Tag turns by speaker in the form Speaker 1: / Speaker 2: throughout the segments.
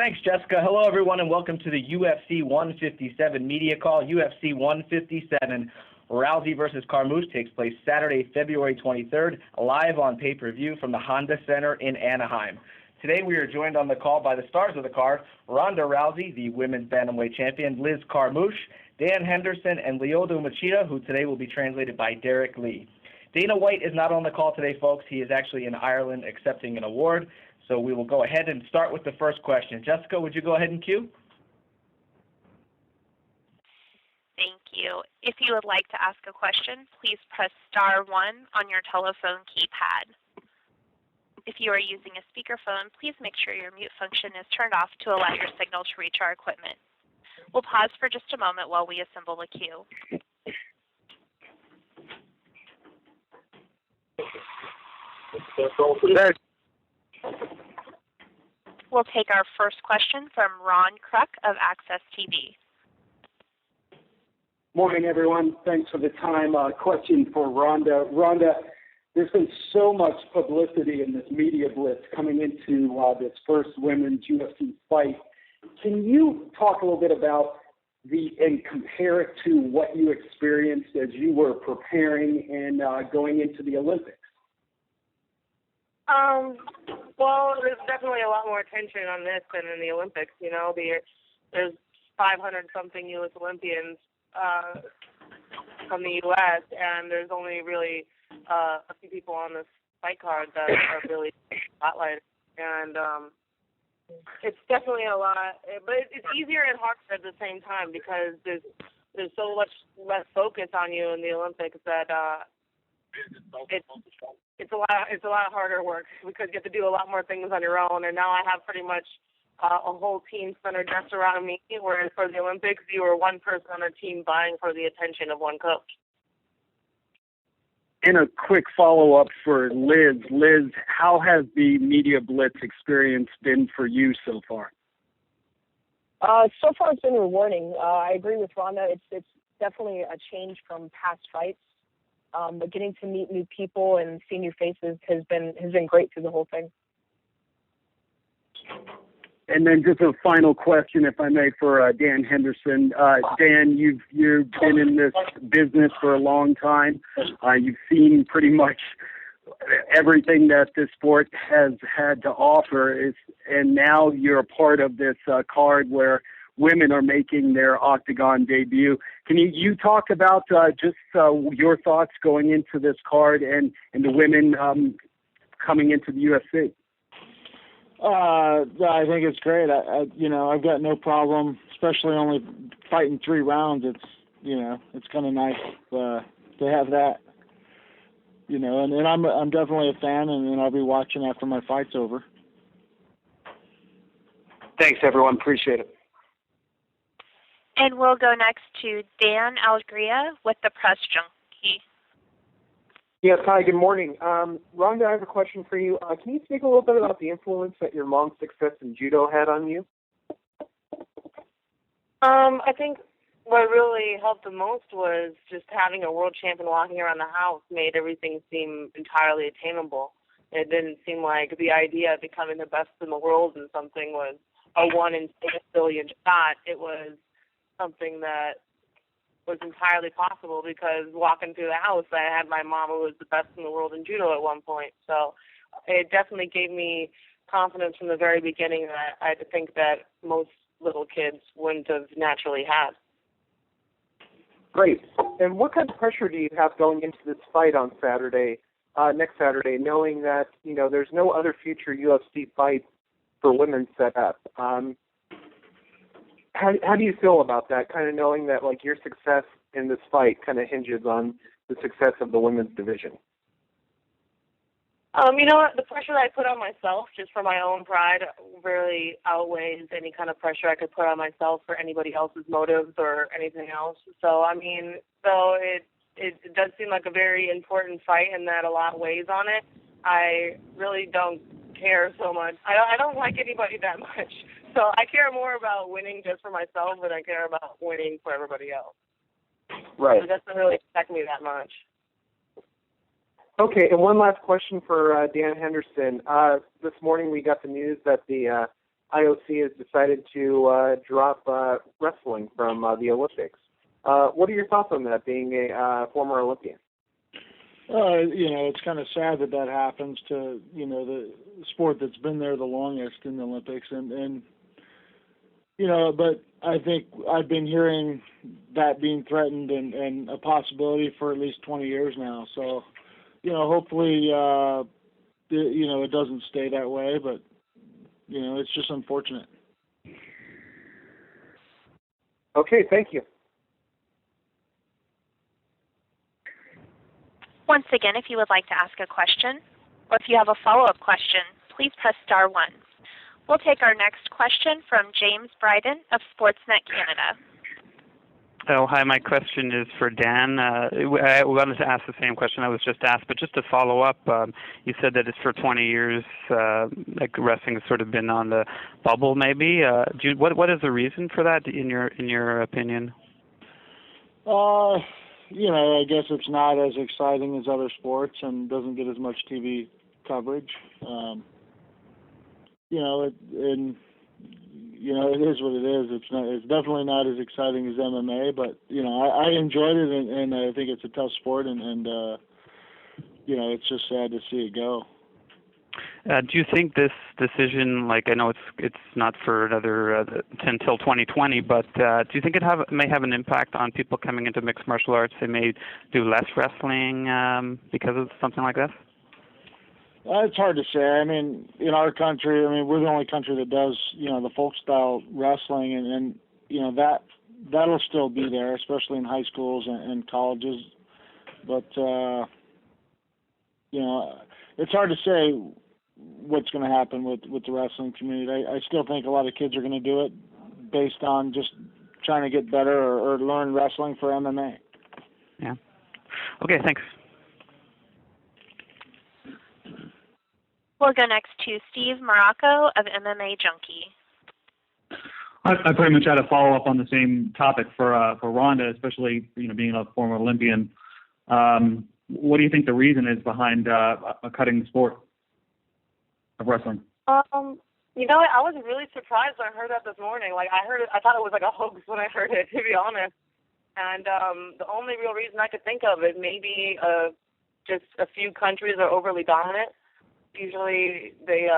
Speaker 1: Thanks, Jessica. Hello, everyone, and welcome to the UFC 157 media call. UFC 157, Rousey versus Carmouche takes place Saturday, February 23rd, live on pay-per-view from the Honda Center in Anaheim. Today, we are joined on the call by the stars of the card, Ronda Rousey, the women's bantamweight champion, Liz Carmouche, Dan Henderson, and Lyoto Machida, who today will be translated by Derek Lee. Dana White is not on the call today, folks. He is actually in Ireland accepting an award. So we will go ahead and start with the first question. Jessica, would you go ahead and cue?
Speaker 2: Thank you. If you would like to ask a question, please press star 1 on your telephone keypad. If you are using a speakerphone, please make sure your mute function is turned off to allow your signal to reach our equipment. We'll pause for just a moment while we assemble the queue. We'll take our first question from Ron Kruk of Access TV.
Speaker 3: Morning, everyone. Thanks for the time. Question for Ronda. Ronda, there's been so much publicity in this media blitz coming into this first women's UFC fight. Can you talk a little bit about and compare it to what you experienced as you were preparing and going into the Olympics?
Speaker 4: Well, there's definitely a lot more attention on this than in the Olympics. You know, there's 500-something U.S. Olympians from the U.S., and there's only really a few people on this fight card that are really spotlighted. And it's definitely a lot, but it's easier and harder at the same time because there's so much less focus on you in the Olympics that it's a lot harder work because you have to do a lot more things on your own. And now I have pretty much a whole team centered just around me, whereas for the Olympics, you were one person on a team vying for the attention of one coach.
Speaker 3: And a quick follow-up for Liz. Liz, how has the media blitz experience been for you so far?
Speaker 5: So far, it's been rewarding. I agree with Ronda. It's definitely a change from past fights. But getting to meet new people and see new faces has been great through the whole thing.
Speaker 3: And then just a final question, if I may, for Dan Henderson. Dan, you've been in this business for a long time. You've seen pretty much everything that this sport has had to offer, and now you're a part of this card where women are making their octagon debut. Can you talk about just your thoughts going into this card and the women coming into the UFC?
Speaker 6: I think it's great. I've got no problem, especially only fighting 3 rounds. It's kind of nice to have that. And I'm definitely a fan, and I'll be watching after my fight's over.
Speaker 3: Thanks, everyone. Appreciate it.
Speaker 2: And we'll go next to Dan Algria with the Press Junkie.
Speaker 7: Yes, hi, good morning. Ronda, I have a question for you. Can you speak a little bit about the influence that your mom's success in judo had on you?
Speaker 4: I think what really helped the most was just having a world champion walking around the house made everything seem entirely attainable. It didn't seem like the idea of becoming the best in the world and something was a 1 in 6 billion shot. It was something that was entirely possible because walking through the house, I had my mom who was the best in the world in judo at one point. So it definitely gave me confidence from the very beginning that I think that most little kids wouldn't have naturally had.
Speaker 7: Great. And what kind of pressure do you have going into this fight on next Saturday, knowing that, there's no other future UFC fight for women set up? How do you feel about that, kind of knowing that, your success in this fight kind of hinges on the success of the women's division?
Speaker 4: You know what? The pressure that I put on myself just for my own pride really outweighs any kind of pressure I could put on myself for anybody else's motives or anything else. So, it does seem like a very important fight and that a lot weighs on it. I really don't care so much. I don't like anybody that much. So I care more about winning just for myself than I care about winning for everybody else.
Speaker 7: Right.
Speaker 4: So it doesn't really affect me that much.
Speaker 7: Okay, and one last question for Dan Henderson. This morning we got the news that the IOC has decided to drop wrestling from the Olympics. What are your thoughts on that, being a former Olympian?
Speaker 6: It's kind of sad that happens to, the sport that's been there the longest in the Olympics. And but I think I've been hearing that being threatened and a possibility for at least 20 years now. So, hopefully, it doesn't stay that way, but, it's just unfortunate.
Speaker 7: Okay, thank you.
Speaker 2: Once again, if you would like to ask a question, or if you have a follow-up question, please press star 1. We'll take our next question from James Bryden of Sportsnet Canada.
Speaker 8: Oh, hi. My question is for Dan. I wanted to ask the same question I was just asked, but just to follow up, you said that it's for 20 years, like wrestling has sort of been on the bubble, maybe. What is the reason for that, in your opinion?
Speaker 6: I guess it's not as exciting as other sports and doesn't get as much TV coverage. It is what it is. It's definitely not as exciting as MMA, but I enjoyed it, and I think it's a tough sport, and it's just sad to see it go.
Speaker 8: Do you think this decision, I know it's not for another until 2020, but do you think it may have an impact on people coming into mixed martial arts? They may do less wrestling because of something like this?
Speaker 6: It's hard to say. I mean, in our country, we're the only country that does, the folk style wrestling, and that'll still be there, especially in high schools and colleges. But it's hard to say what's going to happen with the wrestling community. I still think a lot of kids are going to do it based on just trying to get better or learn wrestling for MMA.
Speaker 8: Yeah. Okay, thanks.
Speaker 2: We'll go next to Steve Morocco of MMA Junkie.
Speaker 9: I pretty much had a follow-up on the same topic for Ronda, especially being a former Olympian. What do you think the reason is behind cutting the sport of wrestling?
Speaker 4: I was really surprised when I heard that this morning. I thought it was like a hoax when I heard it, to be honest. And the only real reason I could think of is maybe just a few countries are overly dominant. Usually they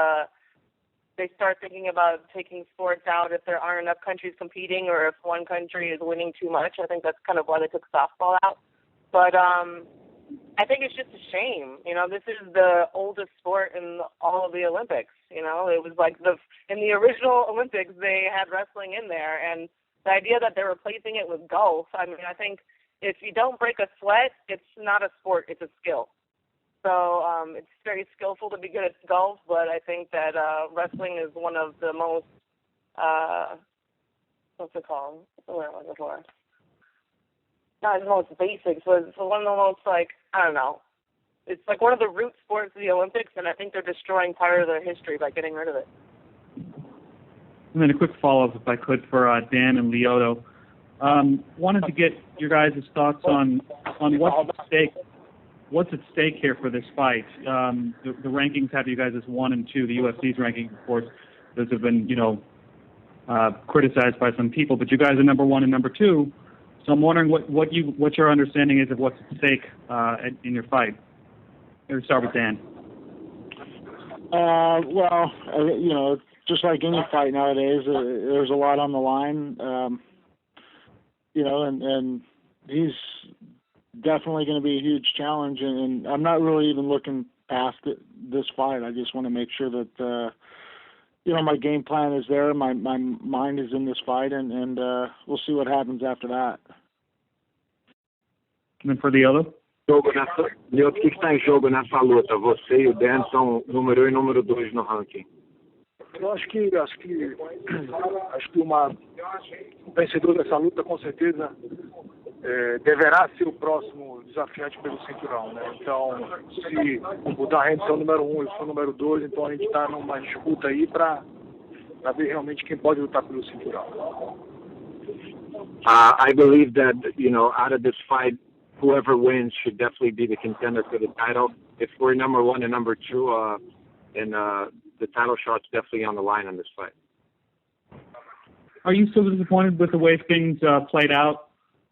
Speaker 4: start thinking about taking sports out if there aren't enough countries competing or if one country is winning too much. I think that's kind of why they took softball out. But I think it's just a shame. This is the oldest sport in all of the Olympics. It was like in the original Olympics they had wrestling in there, and the idea that they're replacing it with golf. I think if you don't break a sweat, it's not a sport; it's a skill. So it's very skillful to be good at golf, but I think that wrestling is one of the most, what's it called? What am I looking for? Not the most basics, but it's one of the most, I don't know. It's like one of the root sports of the Olympics, and I think they're destroying part of their history by getting rid of it.
Speaker 9: And then a quick follow-up, if I could, for Dan and Lyoto. Wanted to get your guys' thoughts on what's at stake. What's at stake here for this fight? The rankings have you guys as 1 and 2. The UFC's ranking, of course, those have been, criticized by some people. But you guys are number 1 and number 2. So I'm wondering what your understanding is of what's at stake in your fight. Let's start with Dan. Just like any fight nowadays, there's a lot on the line. And he's definitely going to be a huge challenge, and I'm not really even looking past this fight. I just want to make sure that my game plan is there, my mind is in this fight, and we'll see what happens after that. And then for the other?
Speaker 10: Lyoto, o que está em jogo nessa luta? Você e o Dan são número 1 e número 2 no ranking.
Speaker 11: Eu acho que o vencedor dessa luta, com certeza, deverá ser o próximo desafiante pelo cinturão, né? Então, se o Dan Henderson é o número 1 e eu sou o número 2, então a gente está numa disputa aí para ver realmente quem pode lutar pelo cinturão.
Speaker 10: I believe that, out of this fight, whoever wins should definitely be the contender for the title. If we're number 1 and number 2, then the title shot's definitely on the line in this fight.
Speaker 9: Are you still disappointed with the way things played out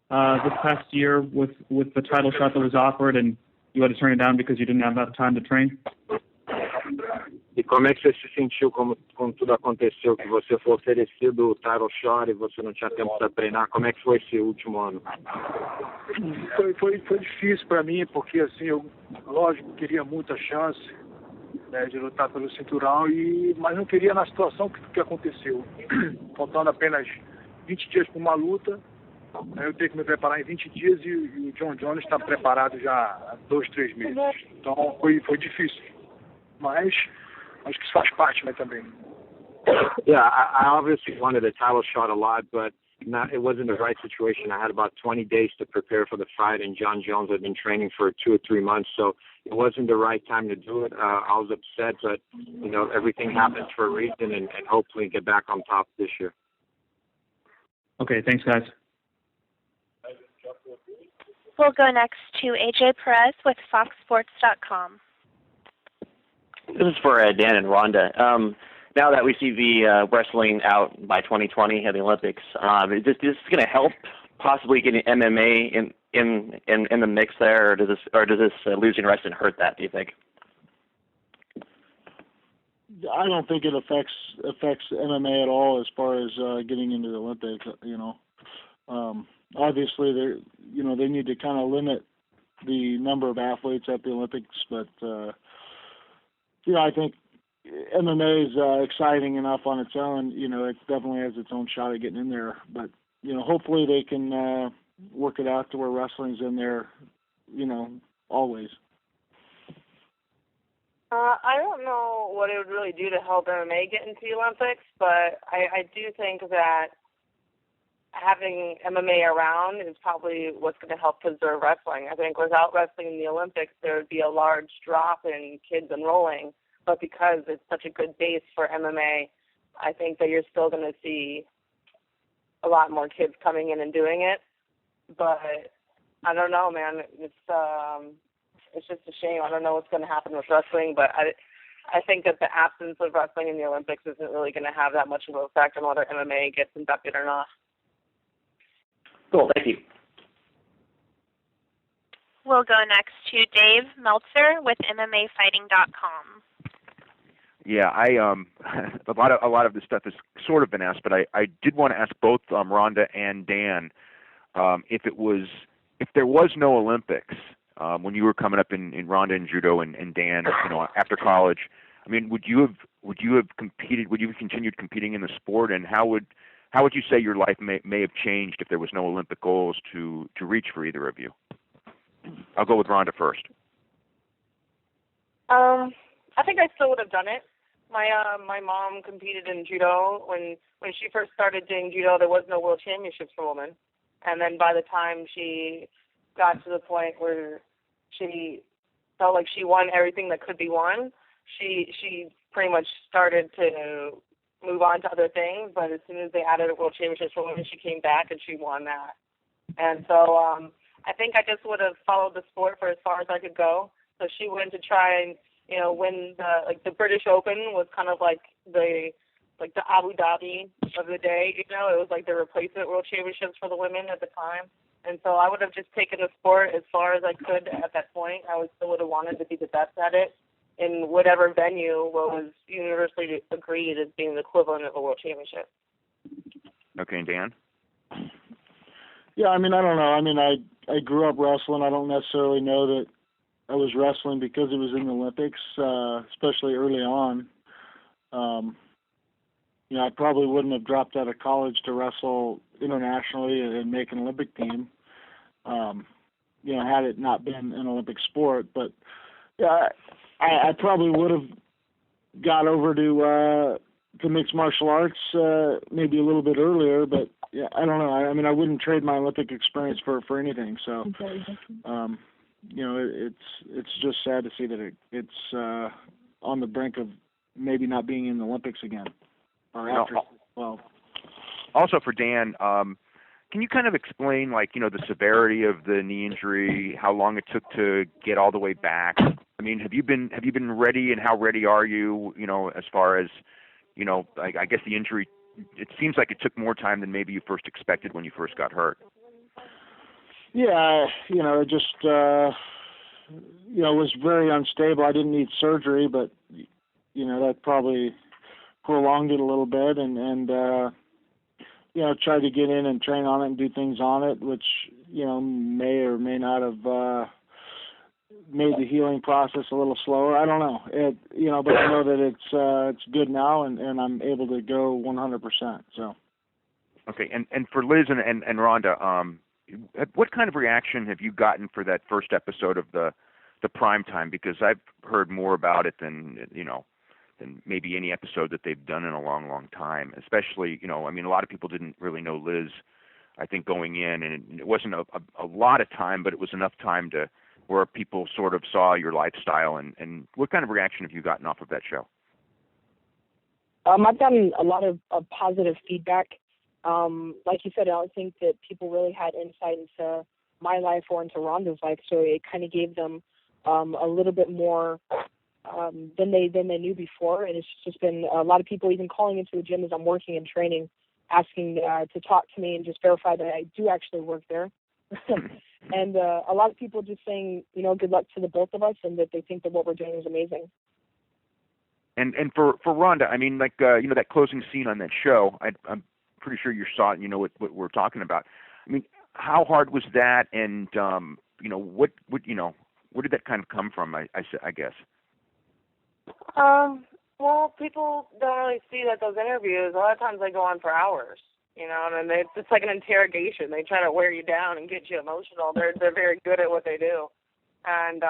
Speaker 9: this past year with the title shot that was offered and you had to turn it down because you didn't have enough time to train?
Speaker 10: E como é que você se sentiu como tudo aconteceu, que você foi oferecido o title shot e você não tinha tempo para treinar? Como é que foi esse último ano?
Speaker 11: Foi difícil para mim, porque assim, eu, lógico, queria muita chance, né, de lutar pelo cinturão, mas não queria na situação que aconteceu. Faltando apenas 20 dias para uma luta, eu tenho que me preparar em 20 dias e o John Jones está preparado já há 2, 3 meses. Então foi difícil, mas acho que isso faz parte, né, também.
Speaker 10: Yeah, I obviously wanted a title shot a lot, but it wasn't the right situation. I had about 20 days to prepare for the fight, and John Jones had been training for 2 or 3 months, so it wasn't the right time to do it. I was upset, but everything happens for a reason, and hopefully get back on top this year.
Speaker 9: Okay, thanks, guys.
Speaker 2: We'll go next to AJ Perez with FoxSports.com.
Speaker 12: This is for Dan and Rhonda. Now that we see the wrestling out by 2020 at the Olympics, is this going to help possibly getting MMA in the mix there, or does this losing wrestling hurt that? Do you think?
Speaker 6: I don't think it affects MMA at all as far as getting into the Olympics. Obviously they need to kind of limit the number of athletes at the Olympics, but I think MMA is exciting enough on its own. It definitely has its own shot at getting in there, but hopefully they can work it out to where wrestling's in there, always.
Speaker 4: I don't know what it would really do to help MMA get into the Olympics, but I do think that having MMA around is probably what's going to help preserve wrestling. I think without wrestling in the Olympics, there would be a large drop in kids enrolling. But because it's such a good base for MMA, I think that you're still going to see a lot more kids coming in and doing it. But I don't know, man. It's just a shame. I don't know what's going to happen with wrestling, but I think that the absence of wrestling in the Olympics isn't really going to have that much of an effect on whether MMA gets inducted or not.
Speaker 12: Cool, thank you.
Speaker 2: We'll go next to Dave Meltzer with MMAfighting.com.
Speaker 13: Yeah, a lot of this stuff has sort of been asked, but I did want to ask both Rhonda and Dan if there was no Olympics when you were coming up in Rhonda and judo and Dan, after college. I mean, would you have competed? Would you have continued competing in the sport? And how would you say your life may have changed if there was no Olympic goals to reach for either of you? I'll go with Rhonda first.
Speaker 4: I think I still would have done it. My mom competed in judo. When she first started doing judo, there was no world championships for women. And then by the time she got to the point where she felt like she won everything that could be won, she pretty much started to move on to other things. But as soon as they added a world championships for women, she came back and she won that. And so I think I just would have followed the sport for as far as I could go. So she went to try and win the British Open was kind of like the Abu Dhabi of the day. It was like the replacement world championships for the women at the time. And so I would have just taken the sport as far as I could at that point. I still would have wanted to be the best at it in whatever venue was universally agreed as being the equivalent of a world championship.
Speaker 13: Okay, Dan?
Speaker 6: Yeah, I mean, I don't know. I mean, I grew up wrestling. I don't necessarily know that I was wrestling because it was in the Olympics, especially early on. I probably wouldn't have dropped out of college to wrestle internationally and make an Olympic team, had it not been an Olympic sport. But yeah, I probably would have got over to mixed martial arts maybe a little bit earlier, but yeah, I don't know. I mean, I wouldn't trade my Olympic experience for anything. So, it's just sad to see that it's on the brink of maybe not being in the Olympics again. Or after. Well,
Speaker 13: also for Dan, can you kind of explain, the severity of the knee injury, how long it took to get all the way back? I mean, have you been ready, and how ready are you? As far as, I guess the injury it seems like it took more time than maybe you first expected when you first got hurt.
Speaker 6: Yeah, it just was very unstable. I didn't need surgery, but that probably prolonged it a little bit, and tried to get in and train on it and do things on it, which may or may not have made the healing process a little slower. I don't know. But I know that it's good now, and I'm able to go 100%. So.
Speaker 13: Okay, and for Liz and Rhonda, what kind of reaction have you gotten for that first episode of the prime time? Because I've heard more about it than maybe any episode that they've done in a long, long time. Especially, a lot of people didn't really know Liz, I think, going in, and it wasn't a lot of time, but it was enough time to where people sort of saw your lifestyle. And what kind of reaction have you gotten off of that show?
Speaker 5: I've gotten a lot of positive feedback. Like you said, I don't think that people really had insight into my life or into Rhonda's life, so it kind of gave them a little bit more than they knew before. And it's just been a lot of people even calling into the gym as I'm working and training, asking to talk to me and just verify that I do actually work there. And a lot of people just saying, good luck to the both of us, and that they think that what we're doing is amazing.
Speaker 13: And for Rhonda, that closing scene on that show, I'm pretty sure you saw it and you know what we're talking about. How hard was that? And what did that kind of come from? I guess.
Speaker 4: Well, people don't really see that those interviews. A lot of times they go on for hours. And it's like an interrogation. They try to wear you down and get you emotional. They're very good at what they do, and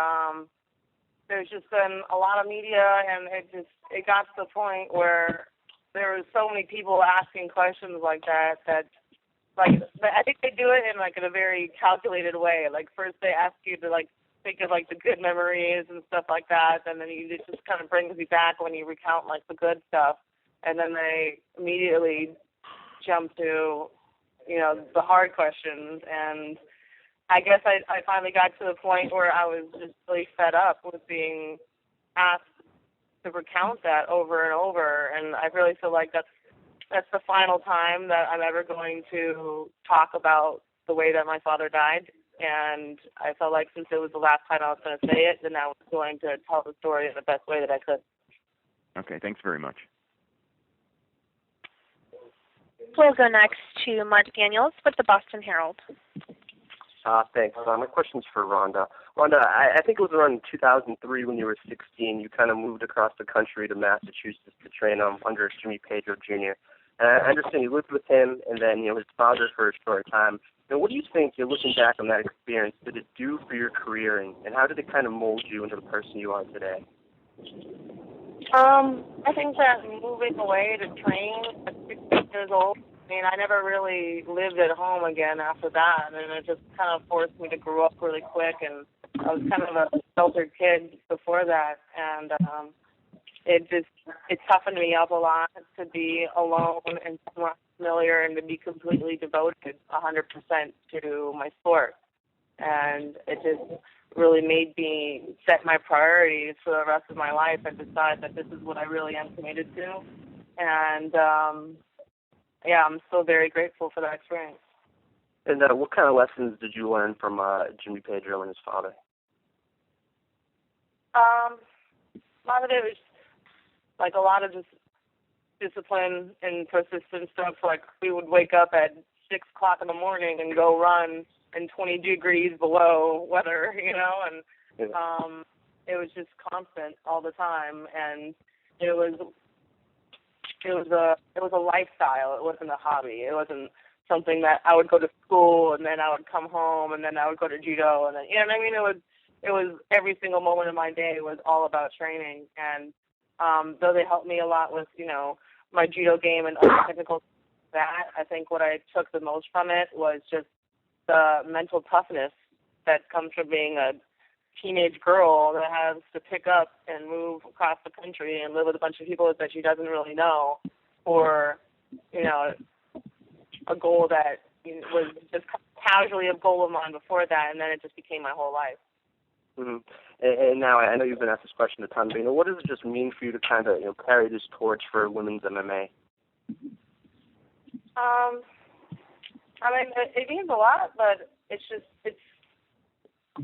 Speaker 4: there's just been a lot of media, and it got to the point where there was so many people asking questions like that I think they do it in a very calculated way. Like first they ask you to think of the good memories and stuff like that, and then it just kind of brings you back when you recount the good stuff, and then they immediately jump to the hard questions. And I guess I finally got to the point where I was just really fed up with being asked to recount that over and over, and I really feel like that's the final time that I'm ever going to talk about the way that my father died. And I felt like since it was the last time I was going to say it, then I was going to tell the story in the best way that I could.
Speaker 13: Okay, thanks very much.
Speaker 2: We'll go next to Mark Daniels with the Boston Herald.
Speaker 14: Thanks. My question's for Rhonda. Rhonda, I think it was around 2003 when you were 16. You kind of moved across the country to Massachusetts to train under Jimmy Pedro Jr. And I understand you lived with him and then his father for a short time. What do you think, looking back on that experience, did it do for your career, and how did it kind of mold you into the person you are today?
Speaker 4: I think that moving away to train at 16 years old, I never really lived at home again after that, and it just kind of forced me to grow up really quick, and I was kind of a sheltered kid before that, and it toughened me up a lot to be alone and somewhat familiar and to be completely devoted 100% to my sport. And it just really made me set my priorities for the rest of my life and decide that this is what I really am committed to. And I'm still very grateful for that experience.
Speaker 14: And what kind of lessons did you learn from Jimmy Pedro and his father?
Speaker 4: A lot of it was a lot of just discipline and persistent stuff. We would wake up at 6 o'clock in the morning and go run in 20 degrees below weather, and it was just constant all the time, and it was a lifestyle. It wasn't a hobby. It wasn't something that I would go to school and then I would come home and then I would go to judo, and then It was every single moment of my day was all about training, and though they helped me a lot with my judo game and other technical that, I think what I took the most from it was just the mental toughness that comes from being a teenage girl that has to pick up and move across the country and live with a bunch of people that she doesn't really know, or a goal that was just casually a goal of mine before that, and then it just became my whole life.
Speaker 14: Mm-hmm. And now I know you've been asked this question a ton, but what does it just mean for you to kind of carry this torch for women's MMA?
Speaker 4: I mean, it means a lot, but it's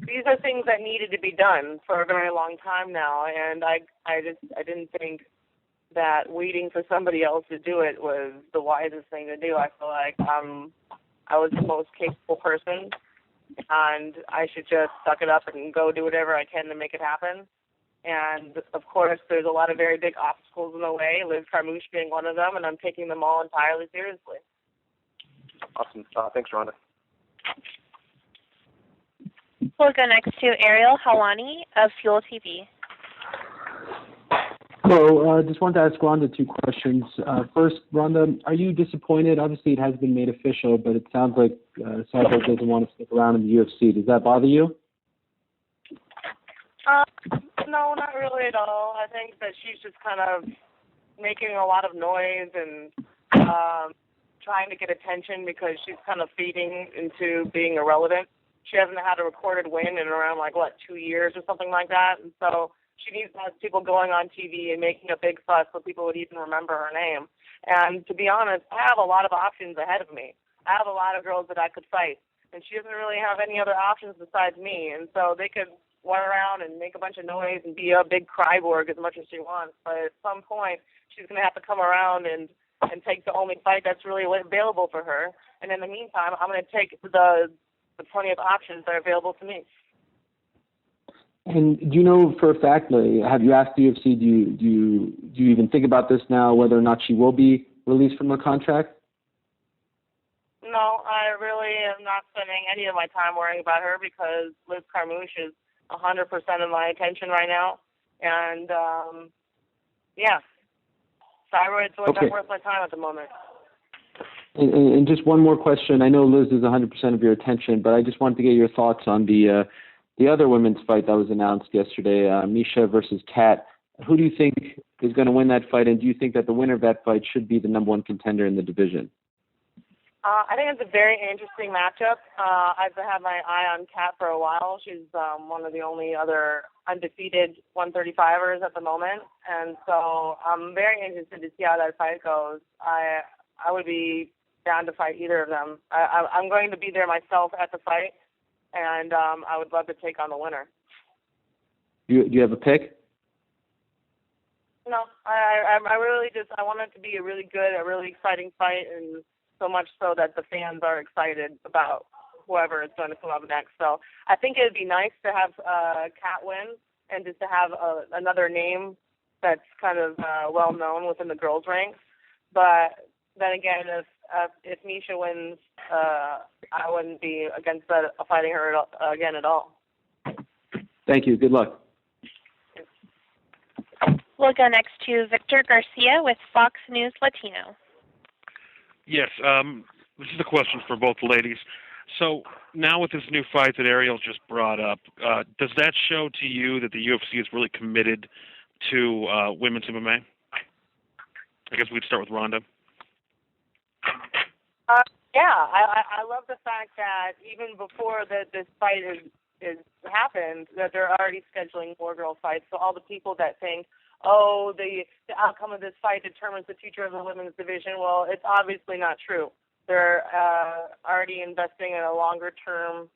Speaker 4: these are things that needed to be done for a very long time now, and I didn't think that waiting for somebody else to do it was the wisest thing to do. I feel like I was the most capable person, and I should just suck it up and go do whatever I can to make it happen. And of course, there's a lot of very big obstacles in the way, Liz Carmouche being one of them, and I'm taking them all entirely seriously.
Speaker 14: Awesome. Thanks, Rhonda.
Speaker 2: We'll go next to Ariel Helwani of Fuel TV.
Speaker 15: Hello. Just wanted to ask Rhonda two questions. First, Rhonda, are you disappointed? Obviously, it has been made official, but it sounds like Cyborg doesn't want to stick around in the UFC. Does that bother you?
Speaker 4: No, not really at all. I think that she's just kind of making a lot of noise and trying to get attention because she's kind of feeding into being irrelevant. She hasn't had a recorded win in around 2 years or something like that, and so she needs to have people going on TV and making a big fuss so people would even remember her name. And to be honest, I have a lot of options ahead of me. I have a lot of girls that I could fight, and she doesn't really have any other options besides me, and so they could run around and make a bunch of noise and be a big cryborg as much as she wants, but at some point she's going to have to come around and take the only fight that's really available for her. And in the meantime, I'm going to take the plenty of options that are available to me.
Speaker 15: And do you know for a fact, have you asked the UFC, do you even think about this now, whether or not she will be released from her contract?
Speaker 4: No, I really am not spending any of my time worrying about her because Liz Carmouche is 100% of my attention right now. And, yeah, thyroid's really not worth my time at the moment.
Speaker 15: And just one more question. I know Liz is 100% of your attention, but I just wanted to get your thoughts on the other women's fight that was announced yesterday, Misha versus Kat. Who do you think is going to win that fight, and do you think that the winner of that fight should be the number one contender in the division?
Speaker 4: I think it's a very interesting matchup. I've had my eye on Kat for a while. She's one of the only other undefeated 135ers at the moment, and so I'm very interested to see how that fight goes. I would be down to fight either of them. I'm going to be there myself at the fight, and I would love to take on the winner.
Speaker 15: Do you have a pick?
Speaker 4: No, I really I want it to be a really exciting fight, and so much so that the fans are excited about whoever is going to come up next. So I think it would be nice to have Kat win and just to have another name that's kind of well known within the girls' ranks. But then again, if Misha wins, I wouldn't be against fighting her again at all.
Speaker 15: Thank you. Good luck.
Speaker 2: We'll go next to Victor Garcia with Fox News Latino.
Speaker 16: Yes, this is a question for both ladies. So now with this new fight that Ariel just brought up, does that show to you that the UFC is really committed to women's MMA? I guess we'd start with Rhonda.
Speaker 4: Yeah, I love the fact that even before this fight is happened, that they're already scheduling more girl fights. So all the people that think, oh, the outcome of this fight determines the future of the women's division, well, it's obviously not true. They're already investing in a longer-term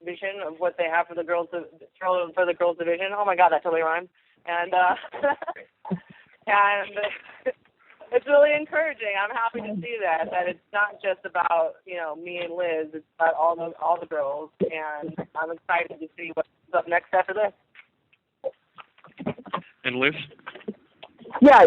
Speaker 4: vision of what they have for the girls division. Oh my God, that totally rhymed. And and it's really encouraging. I'm happy to see that it's not just about me and Liz. It's about all the girls, and I'm excited to see what's up next after this.
Speaker 16: And Liz?
Speaker 5: Yeah,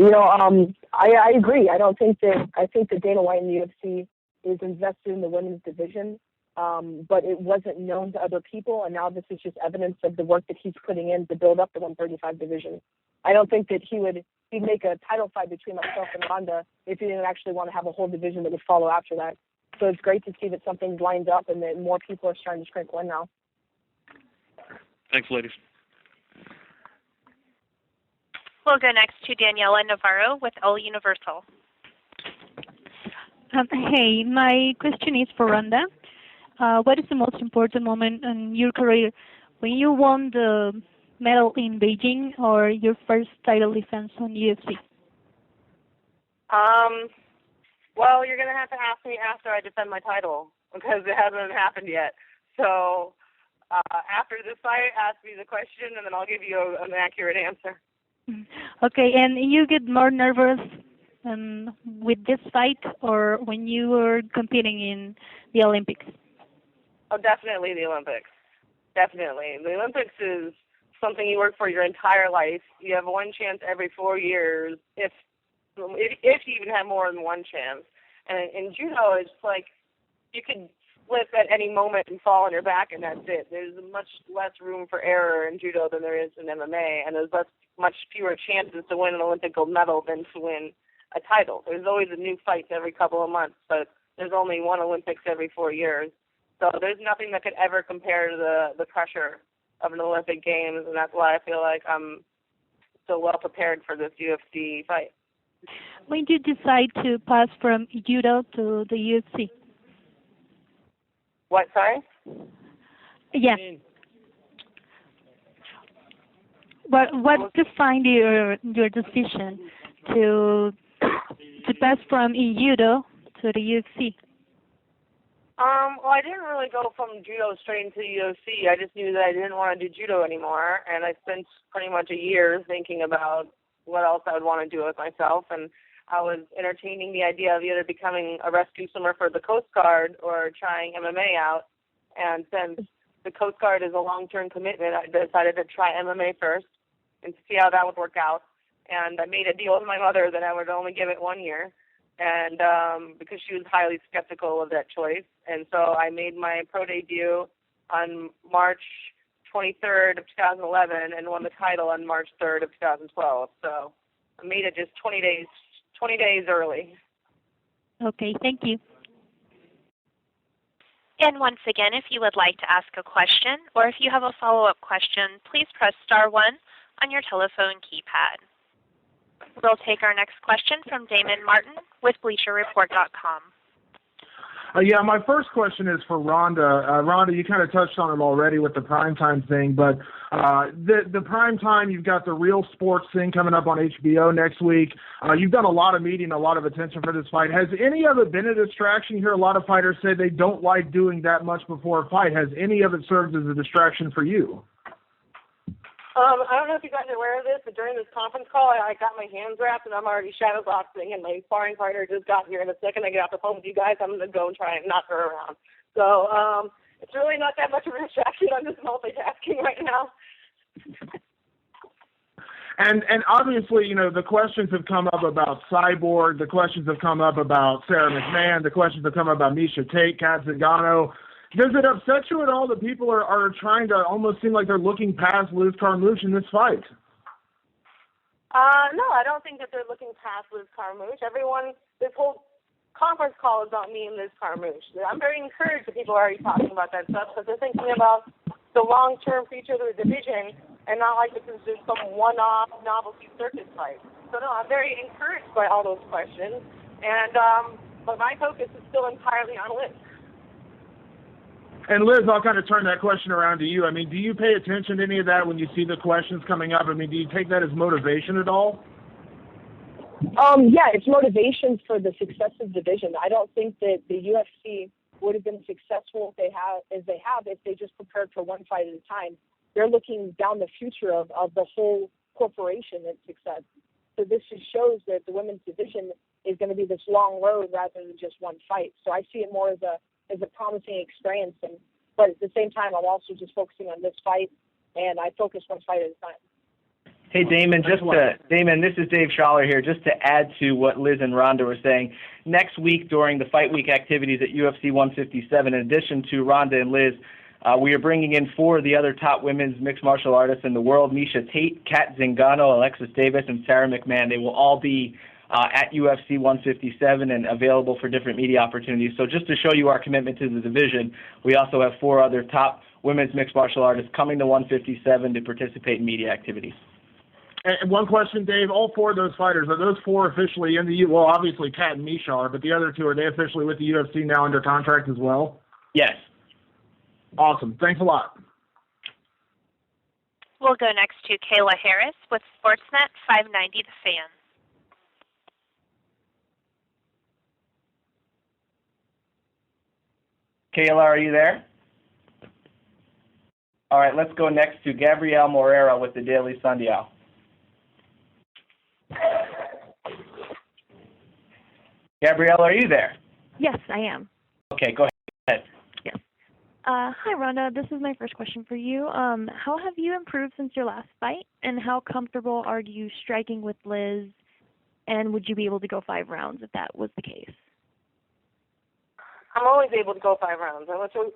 Speaker 5: I agree. I think that Dana White and the UFC is invested in the women's division, but it wasn't known to other people, and now this is just evidence of the work that he's putting in to build up the 135 division. I don't think that he'd make a title fight between myself and Rhonda if he didn't actually want to have a whole division that would follow after that. So it's great to see that something's lined up and that more people are starting to sprinkle in now.
Speaker 16: Thanks, ladies.
Speaker 2: We'll go next to Daniela Navarro with El Universal.
Speaker 17: Hey, my question is for Rhonda. What is the most important moment in your career? When you won the medal in Beijing or your first title defense on UFC?
Speaker 4: Well, you're going to have to ask me after I defend my title because it hasn't happened yet. So after this fight, ask me the question, and then I'll give you an accurate answer.
Speaker 17: Okay, and you get more nervous with this fight or when you were competing in the Olympics?
Speaker 4: Oh, definitely the Olympics. Definitely. The Olympics is something you work for your entire life. You have one chance every 4 years, if you even have more than one chance. And in judo, it's like you could slip at any moment and fall on your back, and that's it. There's much less room for error in judo than there is in MMA, and there's much fewer chances to win an Olympic gold medal than to win a title. There's always a new fight every couple of months, but there's only one Olympics every 4 years. So there's nothing that could ever compare to the pressure of an Olympic Games, and that's why I feel like I'm so well prepared for this UFC fight.
Speaker 17: When did you decide to pass from judo to the UFC?
Speaker 4: What, sorry?
Speaker 17: Yeah. What defined your decision to pass from judo to the UFC?
Speaker 4: Well, I didn't really go from judo straight into UFC. I just knew that I didn't want to do judo anymore, and I spent pretty much a year thinking about what else I would want to do with myself, and I was entertaining the idea of either becoming a rescue swimmer for the Coast Guard or trying MMA out, and since the Coast Guard is a long-term commitment, I decided to try MMA first and see how that would work out, and I made a deal with my mother that I would only give it 1 year, and because she was highly skeptical of that choice. And so I made my pro debut on March 23rd of 2011 and won the title on March 3rd of 2012. So I made it just 20 days early.
Speaker 17: Okay, thank you.
Speaker 2: And once again, if you would like to ask a question or if you have a follow-up question, please press star 1 on your telephone keypad. We'll take our next question from Damon Martin with BleacherReport.com.
Speaker 18: Yeah, my first question is for Rhonda. Rhonda, you kind of touched on it already with the primetime thing, but the primetime, you've got the Real Sports thing coming up on HBO next week. You've done a lot of media and a lot of attention for this fight. Has any of it been a distraction? You hear a lot of fighters say they don't like doing that much before a fight. Has any of it served as a distraction for you?
Speaker 4: I don't know if you guys are aware of this, but during this conference call, I got my hands wrapped, and I'm already shadow boxing, and my sparring partner just got here. And the second I get off the phone with you guys, I'm going to go and try and knock her around. So it's really not that much of a distraction. I'm just multitasking right now.
Speaker 18: And obviously, you know, the questions have come up about Cyborg. The questions have come up about Sarah McMahon. The questions have come up about H.E.A.T, Cat Zingano. Does it upset you at all that people are trying to almost seem like they're looking past Liz Carmouche in this fight?
Speaker 4: No, I don't think that they're looking past Liz Carmouche. This whole conference call is about me and Liz Carmouche. I'm very encouraged that people are already talking about that stuff because they're thinking about the long-term future of the division and not like this is just some one-off novelty circus fight. So no, I'm very encouraged by all those questions, and but my focus is still entirely on Liz.
Speaker 18: And Liz, I'll kind of turn that question around to you. I mean, do you pay attention to any of that when you see the questions coming up? I mean, do you take that as motivation at all?
Speaker 5: Yeah, it's motivation for the success of the division. I don't think that the UFC would have been successful if they just prepared for one fight at a time. They're looking down the future of the whole corporation and success. So this just shows that the women's division is going to be this long road rather than just one fight. So I see it more as a promising experience, but at the same time, I'm also just focusing on this fight, and I focus one fight at a time.
Speaker 1: Hey, Damon, Damon, this is Dave Schaller here. Just to add to what Liz and Rhonda were saying, next week during the Fight Week activities at UFC 157, in addition to Rhonda and Liz, we are bringing in 4 of the other top women's mixed martial artists in the world, H.E.A.T, Cat Zingano, Alexis Davis, and Sarah McMahon. They will all be at UFC 157 and available for different media opportunities. So just to show you our commitment to the division, we also have 4 other top women's mixed martial artists coming to 157 to participate in media activities.
Speaker 18: And one question, Dave, all 4 of those fighters, are those 4 officially in the well, obviously Kat and Misha are, but the other 2, are they officially with the UFC now under contract as well?
Speaker 1: Yes.
Speaker 18: Awesome. Thanks a lot.
Speaker 2: We'll go next to Kayla Harris with Sportsnet 590 The Fan.
Speaker 1: Kayla, are you there? All right, let's go next to Gabrielle Morera with the Daily Sundial. Gabrielle, are you there?
Speaker 19: Yes, I am.
Speaker 1: Okay, go ahead.
Speaker 19: Yes. Hi, Rhonda. This is my first question for you. How have you improved since your last fight, and how comfortable are you striking with Liz, and would you be able to go 5 rounds if that was the case?
Speaker 4: I'm always able to go 5 rounds.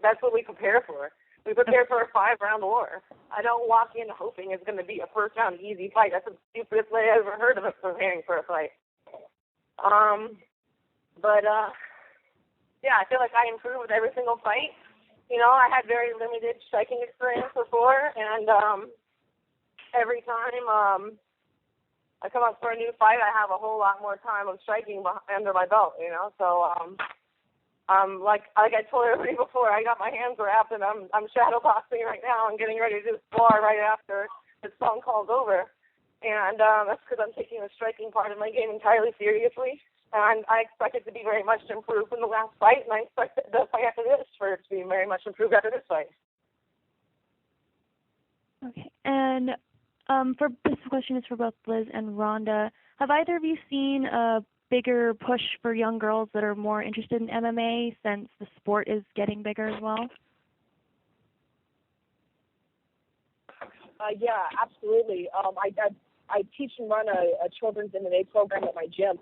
Speaker 4: That's what we prepare for. We prepare for a 5-round war. I don't walk in hoping it's going to be a first-round easy fight. That's the stupidest way I've ever heard of it preparing for a fight. Yeah, I feel like I improve with every single fight. You know, I had very limited striking experience before, and every time I come up for a new fight, I have a whole lot more time of striking under my belt, you know. So, like I told everybody before, I got my hands wrapped, and I'm shadow boxing right now and getting ready to spar right after this phone call's over. And that's because I'm taking the striking part of my game entirely seriously. And I expect it to be very much improved from the last fight, and I expect the fight after this for it to be very much improved after this fight.
Speaker 19: Okay. And for this question is for both Liz and Rhonda. Have either of you seen a bigger push for young girls that are more interested in MMA since the sport is getting bigger as well?
Speaker 5: Yeah, absolutely. I teach and run a children's MMA program at my gym.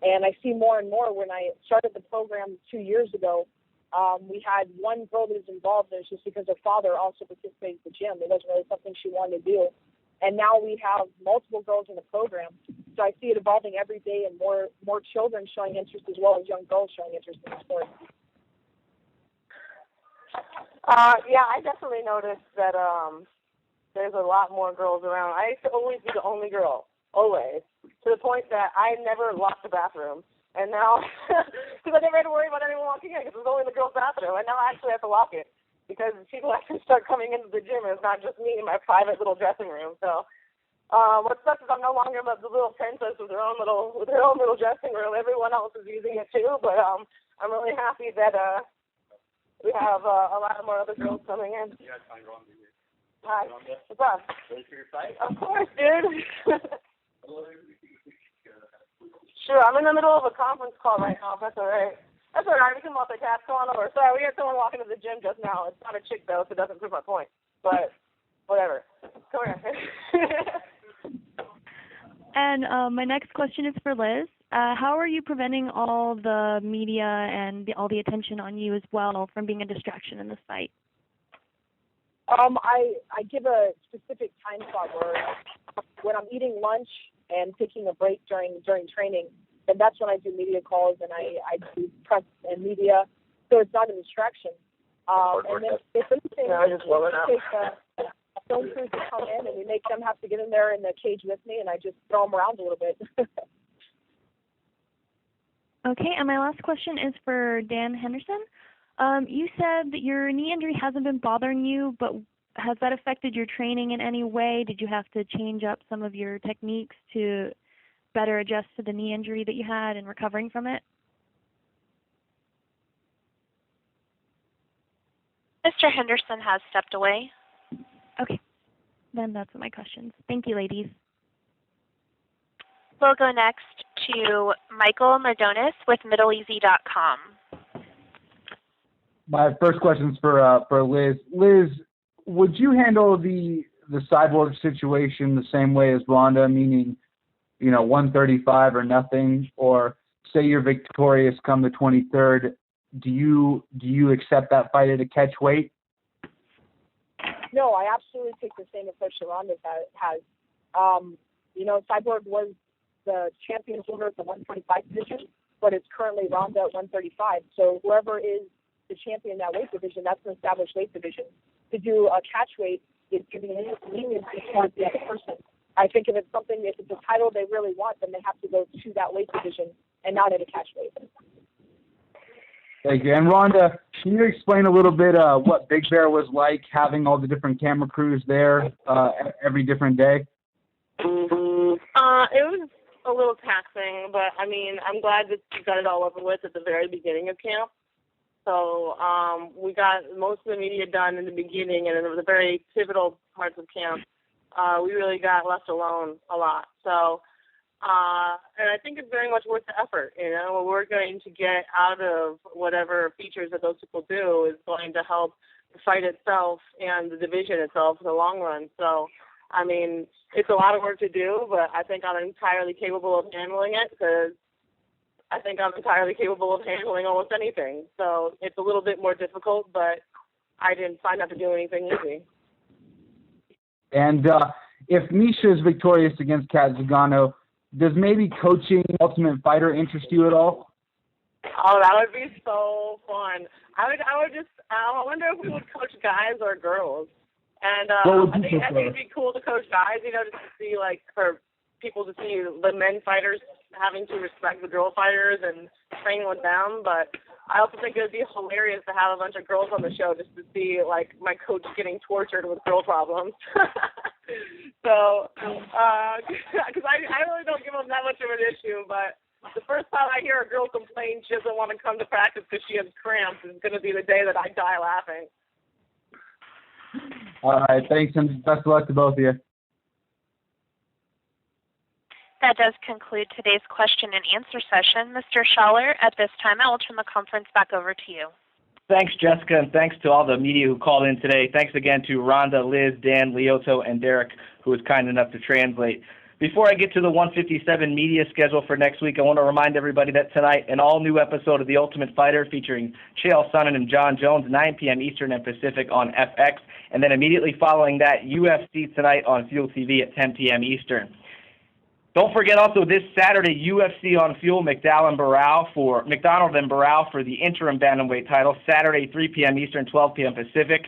Speaker 5: And I see more and more. When I started the program 2 years ago, we had one girl that was involved, and it's just because her father also participated in the gym. It wasn't really something she wanted to do. And now we have multiple girls in the program. So I see it evolving every day, and more children showing interest as well as young girls showing interest in the sport.
Speaker 4: Yeah, I definitely noticed that there's a lot more girls around. I used to always be the only girl. Always, to the point that I never locked the bathroom. And now, because I never had to worry about anyone walking in, because it was only the girls' bathroom. And now I actually have to lock it, because people actually start coming into the gym, and it's not just me in my private little dressing room. So, what sucks is I'm no longer the little princess with her own little dressing room. Everyone else is using it too. But I'm really happy that we have a lot more other girls coming in. Hi. What's up? Ready for your fight? Of course, dude. Sure, I'm in the middle of a conference call right now. That's all right. That's all right. We can multitask. Come on over. Sorry, we had someone walk into the gym just now. It's not a chick, though, so it doesn't prove my point. But whatever. Come here.
Speaker 19: And my next question is for Liz. How are you preventing all the media and all the attention on you as well from being a distraction in this fight?
Speaker 5: I give a specific time slot where when I'm eating lunch and taking a break during training, then that's when I do media calls, and I do press and media, so it's not a distraction. And then if anything, we take film crews to come in, and we make them have to get in there in the cage with me, and I just throw them around a little bit.
Speaker 19: Okay, and my last question is for Dan Henderson. You said that your knee injury hasn't been bothering you, but has that affected your training in any way? Did you have to change up some of your techniques to better adjust to the knee injury that you had and recovering from it?
Speaker 2: Mr. Henderson has stepped away.
Speaker 19: Okay, then that's my questions. Thank you, ladies.
Speaker 2: We'll go next to Michael Mardonis with MiddleEasy.com.
Speaker 20: My first question is for Liz. Liz, would you handle the Cyborg situation the same way as Rhonda, meaning, 135 or nothing, or say you're victorious come the 23rd, do you accept that fight at a catch weight?
Speaker 5: No, I absolutely take the same approach that Rhonda has. Cyborg was the champion holder at the 125 division, but it's currently Rhonda at 135. So whoever is the champion in that weight division, that's an established weight division. To do a catch weight is giving an leniency towards the other person. I think if it's a title they really want, then they have to go to that weight division and not at a catch weight.
Speaker 20: Thank you. And Rhonda, can you explain a little bit what Big Bear was like, having all the different camera crews there every different day?
Speaker 4: It was a little taxing, but I'm glad that you got it all over with at the very beginning of camp. So we got most of the media done in the beginning, and in the very pivotal parts of camp, we really got left alone a lot. So, and I think it's very much worth the effort. You know, what we're going to get out of whatever features that those people do is going to help the fight itself and the division itself in the long run. So, I mean, it's a lot of work to do, but I think I'm entirely capable of handling it because I think I'm entirely capable of handling almost anything. So it's a little bit more difficult, but I didn't sign up to do anything easy.
Speaker 20: And if Misha is victorious against Kat Zingano, does maybe coaching Ultimate Fighter interest you at all?
Speaker 4: Oh, that would be so fun. I wonder if we would coach guys or girls. And I think it'd be cool to coach guys, you know, just to see, like, for people to see the men fighters having to respect the girl fighters and train with them. But I also think it would be hilarious to have a bunch of girls on the show just to see, like, my coach getting tortured with girl problems. So, because I really don't give them that much of an issue, but the first time I hear a girl complain she doesn't want to come to practice because she has cramps is going to be the day that I die laughing.
Speaker 20: All right, thanks, and best of luck to both of you.
Speaker 2: That does conclude today's question and answer session. Mr. Schaller, at this time, I will turn the conference back over to you.
Speaker 1: Thanks, Jessica, and thanks to all the media who called in today. Thanks again to Rhonda, Liz, Dan, Lyoto, and Derek, who was kind enough to translate. Before I get to the 157 media schedule for next week, I want to remind everybody that tonight, an all-new episode of The Ultimate Fighter featuring Chael Sonnen and John Jones, 9 p.m. Eastern and Pacific on FX, and then immediately following that, UFC tonight on Fuel TV at 10 p.m. Eastern. Don't forget also this Saturday, UFC on Fuel, McDonald and Barao for the interim bantamweight title, Saturday, 3 p.m. Eastern, 12 p.m. Pacific.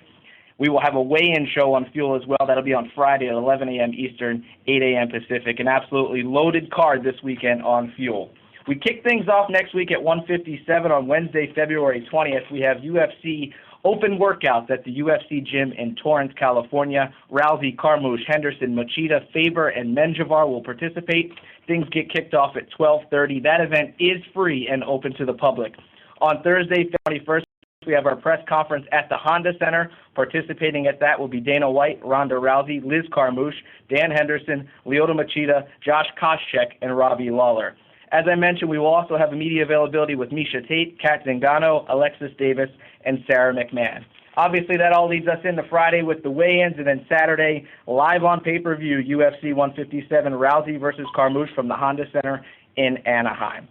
Speaker 1: We will have a weigh-in show on Fuel as well. That'll be on Friday at 11 a.m. Eastern, 8 a.m. Pacific. An absolutely loaded card this weekend on Fuel. We kick things off next week at 157 on Wednesday, February 20th. We have UFC open workouts at the UFC gym in Torrance, California. Rousey, Carmouche, Henderson, Machida, Faber, and Menjivar will participate. Things get kicked off at 12:30. That event is free and open to the public. On Thursday, February 21st, we have our press conference at the Honda Center. Participating at that will be Dana White, Ronda Rousey, Liz Carmouche, Dan Henderson, Lyoto Machida, Josh Koscheck, and Robbie Lawler. As I mentioned, we will also have a media availability with H.E.A.T, Kat Zingano, Alexis Davis, and Sarah McMahon. Obviously, that all leads us into Friday with the weigh-ins, and then Saturday, live on pay-per-view, UFC 157, Rousey versus Carmouche from the Honda Center in Anaheim.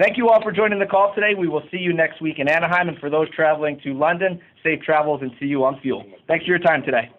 Speaker 1: Thank you all for joining the call today. We will see you next week in Anaheim, and for those traveling to London, safe travels and see you on Fuel. Thanks for your time today.